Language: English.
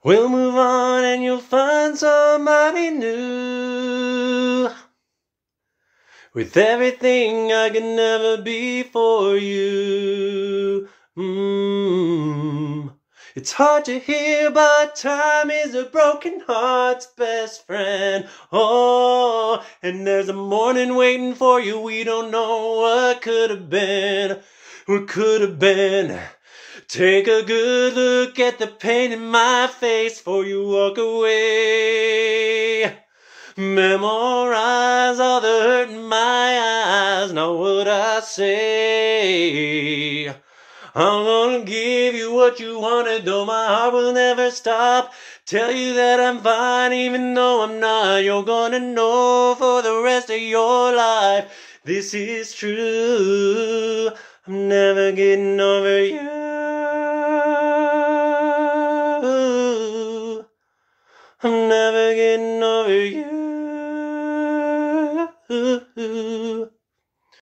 We'll move on and you'll find somebody new. With everything I could never be for you. It's hard to hear, but time is a broken heart's best friend. Oh, and there's a morning waiting for you. We don't know what could have been. What could have been. Take a good look at the pain in my face before you walk away. Memorize all the hurt in my eyes, not what I say. I'm gonna give you what you wanted, though my heart will never stop. Tell you that I'm fine, even though I'm not. You're gonna know for the rest of your life. This is true. I'm never getting over you. I'm never getting over you.